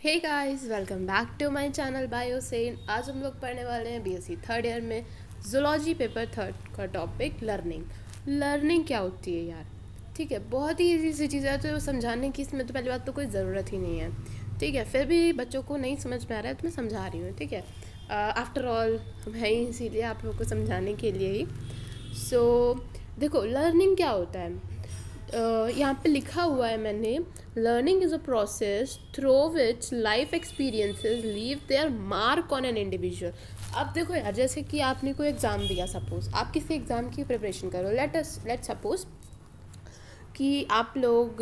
Hey guys, welcome back to my channel बायोसेन। आज हम लोग पढ़ने वाले हैं बीएससी थर्ड ईयर में जूलॉजी पेपर थर्ड का टॉपिक लर्निंग क्या होती है यार। ठीक है, बहुत ही इजी सी चीज़ है तो समझाने की इसमें तो पहली बात तो कोई ज़रूरत ही नहीं है। ठीक है, फिर भी बच्चों को नहीं समझ में आ रहा है तो मैं समझा रही हूँ। ठीक है, आफ्टर ऑल हम हैं ही इसीलिए आप लोग को समझाने के लिए ही। देखो लर्निंग क्या होता है। यहाँ पे लिखा हुआ है मैंने, learning is a process through which life experiences leave their mark on an individual. अब देखो यार, जैसे कि आपने कोई एग्ज़ाम दिया, सपोज आप किसी एग्ज़ाम की प्रिपरेशन करो, लेट सपोज कि आप लोग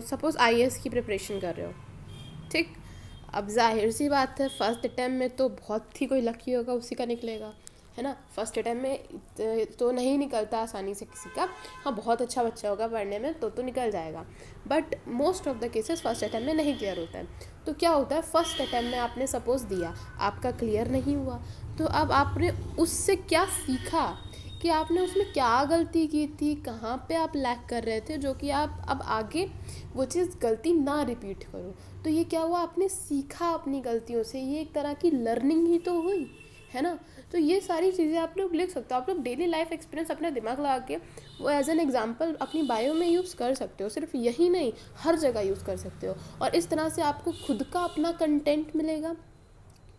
सपोज आईएएस की प्रिपरेशन कर रहे हो। ठीक, अब जाहिर सी बात है फर्स्ट अटैम्प्ट में तो बहुत ही कोई लकी होगा उसी का निकलेगा, है ना। फर्स्ट अटैम्प्ट में तो नहीं निकलता आसानी से किसी का। हाँ, बहुत अच्छा बच्चा होगा पढ़ने में तो निकल जाएगा, but most of the cases first attempt में नहीं क्लियर होता है। तो क्या होता है, फर्स्ट अटैम्प्ट में आपने सपोज दिया, आपका क्लियर नहीं हुआ, तो अब आपने उससे क्या सीखा कि आपने उसमें क्या गलती की थी, कहाँ पे आप लैक कर रहे थे, जो कि आप अब आगे वो चीज़ गलती ना रिपीट करो। तो ये क्या हुआ, आपने सीखा अपनी गलतियों से, ये एक तरह की लर्निंग ही तो हुई, है ना। तो ये सारी चीज़ें आप लोग लिख सकते हो, आप लोग डेली लाइफ एक्सपीरियंस अपना दिमाग लगा के वो एज एन एग्जाम्पल अपनी बायो में यूज़ कर सकते हो। सिर्फ यही नहीं, हर जगह यूज़ कर सकते हो, और इस तरह से आपको खुद का अपना कंटेंट मिलेगा,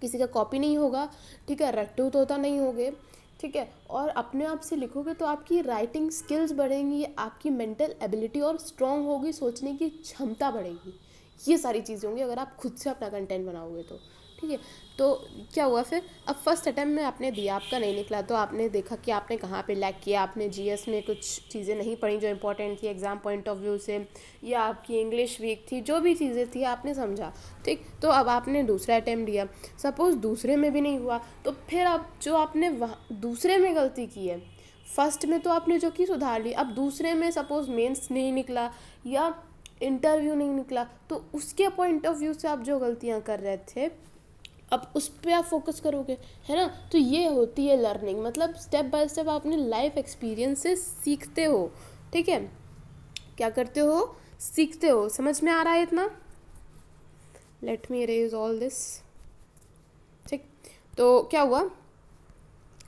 किसी का कॉपी नहीं होगा। ठीक है, रट्टू तोता नहीं होगे। ठीक है, और अपने आप से लिखोगे तो आपकी राइटिंग स्किल्स बढ़ेंगी, आपकी मेंटल एबिलिटी और स्ट्रॉन्ग होगी, सोचने की क्षमता बढ़ेगी। ये सारी चीज़ें होंगी अगर आप खुद से अपना कंटेंट बनाओगे तो। ठीक है, तो क्या हुआ फिर, अब फर्स्ट अटैम्प्ट में आपने दिया, आपका नहीं निकला, तो आपने देखा कि आपने कहाँ पे लैक किया। आपने जीएस में कुछ चीज़ें नहीं पढ़ी जो इंपॉर्टेंट थी एग्ज़ाम पॉइंट ऑफ व्यू से, या आपकी इंग्लिश वीक थी, जो भी चीज़ें थी आपने समझा। ठीक, तो अब आपने दूसरा अटैम्प्ट दिया, सपोज़ दूसरे में भी नहीं हुआ, तो फिर अब जो आपने दूसरे में गलती की है, फर्स्ट में तो आपने जो की सुधार ली, अब दूसरे में सपोज़ मेंस नहीं निकला या इंटरव्यू नहीं निकला, तो उसके पॉइंट ऑफ व्यू से आप जो गलतियाँ कर रहे थे अब उस पर आप फोकस करोगे, है ना। तो ये होती है लर्निंग, मतलब स्टेप बाय स्टेप आप अपने लाइफ एक्सपीरियंस से सीखते हो। ठीक है, क्या करते हो, सीखते हो। समझ में आ रहा है इतना? Let me erase all this. ठीक, तो क्या हुआ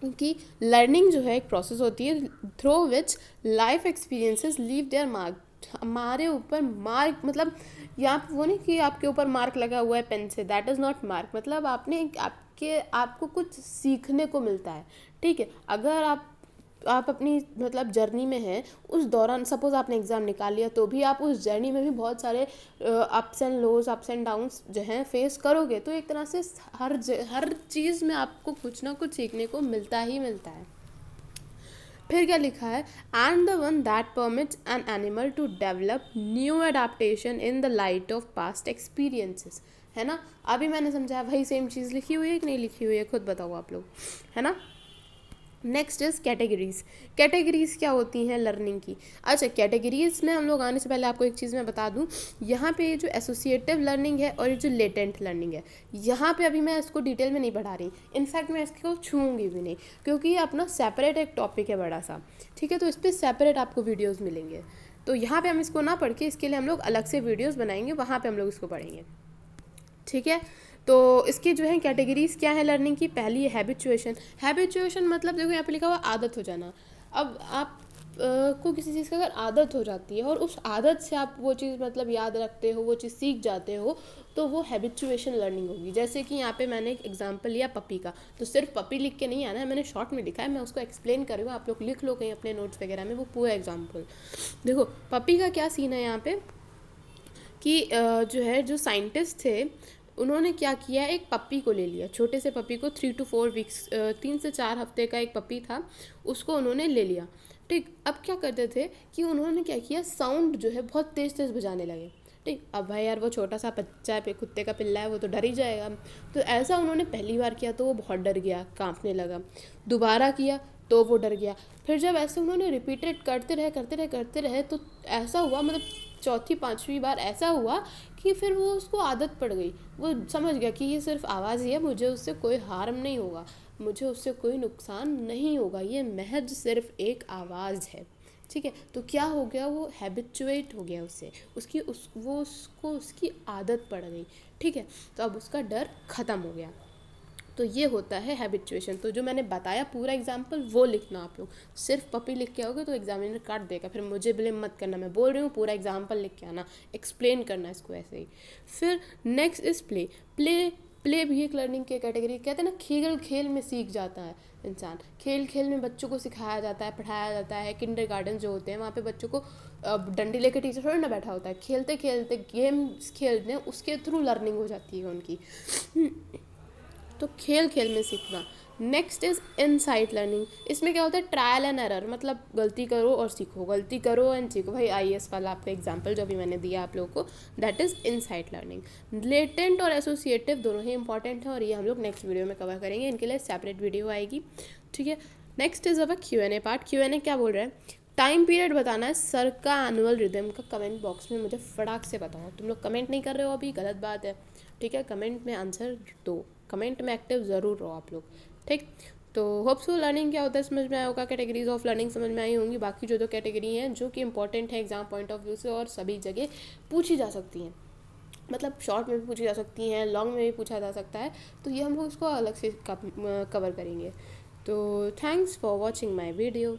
कि लर्निंग जो है एक प्रोसेस होती है through which life experiences leave their mark. हमारे ऊपर मार्क मतलब यहाँ वो नहीं कि आपके ऊपर मार्क लगा हुआ है पेन से, दैट इज़ नॉट मार्क। मतलब आपको कुछ सीखने को मिलता है। ठीक है, अगर आप अपनी मतलब जर्नी में हैं, उस दौरान सपोज आपने एग्ज़ाम निकाल लिया, तो भी आप उस जर्नी में भी बहुत सारे ups and lows, ups and downs जो हैं फेस करोगे। तो एक तरह से हर चीज़ में आपको कुछ ना कुछ सीखने को मिलता ही मिलता है। फिर क्या लिखा है, and the one that permits an animal to develop new adaptation in the light of past experiences, है ना। अभी मैंने समझाया, वही सेम चीज़ लिखी हुई है कि नहीं लिखी हुई है, खुद बताओ आप लोग, है ना। Next is categories. कैटेगरीज क्या होती हैं लर्निंग की। अच्छा, कैटेगरीज में हम लोग आने से पहले आपको एक चीज़ मैं बता दूं, यहाँ पे ये जो एसोसिएटिव लर्निंग है और ये जो लेटेंट लर्निंग है, यहाँ पे अभी मैं इसको डिटेल में नहीं पढ़ा रही, इनफैक्ट मैं इसको छूँगी भी नहीं, क्योंकि ये अपना सेपरेट एक टॉपिक है बड़ा सा। ठीक है, तो इस पर सेपरेट आपको वीडियोज़ मिलेंगे, तो यहाँ पर हम इसको ना पढ़ के इसके लिए हम लोग अलग से वीडियोज़ बनाएंगे, वहाँ पर हम लोग इसको पढ़ेंगे। ठीक है, तो इसकी जो है कैटेगरीज क्या है लर्निंग की। पहली है हैबिचुएशन। हैबिचुएशन मतलब देखो यहाँ पे लिखा हुआ आदत हो जाना। अब आप को किसी चीज़ की अगर आदत हो जाती है और उस आदत से आप वो चीज़ मतलब याद रखते हो, वो चीज़ सीख जाते हो, तो वो हैबिचुएशन लर्निंग होगी। जैसे कि यहाँ पे मैंने एक एग्जांपल लिया पपी का, तो सिर्फ पपी लिख के नहीं आना है, मैंने शॉर्ट में लिखा है, मैं उसको एक्सप्लेन कर रही हूँ, आप लोग लिख लो कहीं अपने नोट्स वगैरह में वो पूरा एग्जाम्पल। देखो पपी का क्या सीन है यहाँ पे कि जो है जो साइंटिस्ट थे उन्होंने क्या किया, एक पप्पी को ले लिया, छोटे से पप्पी को 3 to 4 वीक्स 3 से 4 हफ्ते का एक पप्पी था, उसको उन्होंने ले लिया। ठीक, अब क्या करते थे कि उन्होंने क्या किया, साउंड जो है बहुत तेज़ तेज़ बजाने लगे। ठीक, अब भाई यार वो छोटा सा बच्चा है, कुत्ते का पिल्ला है, वो तो डर ही जाएगा। तो ऐसा उन्होंने पहली बार किया तो वो बहुत डर गया, कांपने लगा। दोबारा किया तो वो डर गया। फिर जब ऐसे उन्होंने रिपीटेड करते रहे तो ऐसा हुआ, मतलब चौथी पांचवी बार ऐसा हुआ कि फिर वो उसको आदत पड़ गई। वो समझ गया कि ये सिर्फ आवाज़ ही है, मुझे उससे कोई हार्म नहीं होगा, मुझे उससे कोई नुकसान नहीं होगा, ये महज सिर्फ एक आवाज़ है। ठीक है। तो क्या हो गया, वो हैबिचुएट हो गया उससे, उसको उसकी आदत पड़ गई, ठीक है। तो अब उसका डर ख़त्म हो गया। तो ये होता है हैबिचुएशन। तो जो मैंने बताया पूरा एग्जाम्पल वो लिखना आप लोग, सिर्फ पपी लिख के आओगे तो एग्जामिनर काट देगा, फिर मुझे ब्लेम मत करना, मैं बोल रही हूँ पूरा एग्जाम्पल लिख के आना, एक्सप्लेन करना इसको ऐसे ही। फिर नेक्स्ट इज प्ले। प्ले भी एक लर्निंग की कैटेगरी। कहते हैं ना, खेल खेल में सीख जाता है इंसान, खेल खेल में बच्चों को सिखाया जाता है, पढ़ाया जाता है। किंडरगार्टन जो होते हैं वहाँ पे बच्चों को डंडी लेकर टीचर थोड़ा ना बैठा होता है, खेलते खेलते गेम्स खेलते हैं, उसके थ्रू लर्निंग हो जाती है उनकी। तो खेल खेल में सीखना। Next is insight learning. इसमें क्या होता है, ट्रायल एंड एरर, मतलब गलती करो और सीखो, गलती करो एंड सीखो। भाई IAS वाला आपका एग्जाम्पल जो अभी मैंने दिया आप लोगों को, that is insight learning. Latent और एसोसिएटिव दोनों ही इंपॉर्टेंट है, और ये हम लोग नेक्स्ट वीडियो में कवर करेंगे, इनके लिए सेपरेट वीडियो आएगी, ठीक है। नेक्स्ट इज अब Q&A पार्ट। Q&A क्या बोल रहे हैं, टाइम पीरियड बताना है सर का एनुअल रिदम का। कमेंट बॉक्स में मुझे फटाक से बताओ। तुम लोग कमेंट नहीं कर रहे हो अभी, गलत बात है, ठीक है। कमेंट में आंसर दो, कमेंट में एक्टिव ज़रूर रहो आप लोग, ठीक। तो होप सो लर्निंग क्या होता है समझ में आया होगा, कैटेगरीज ऑफ लर्निंग समझ में आई होंगी। बाकी जो कैटेगरी हैं जो कि इंपॉर्टेंट है एग्जाम पॉइंट ऑफ व्यू से और सभी जगह पूछी जा सकती हैं, मतलब शॉर्ट में भी पूछी जा सकती हैं, लॉन्ग में भी पूछा जा सकता है, तो ये हम लोग इसको अलग से कवर करेंगे। तो thanks for watching my video.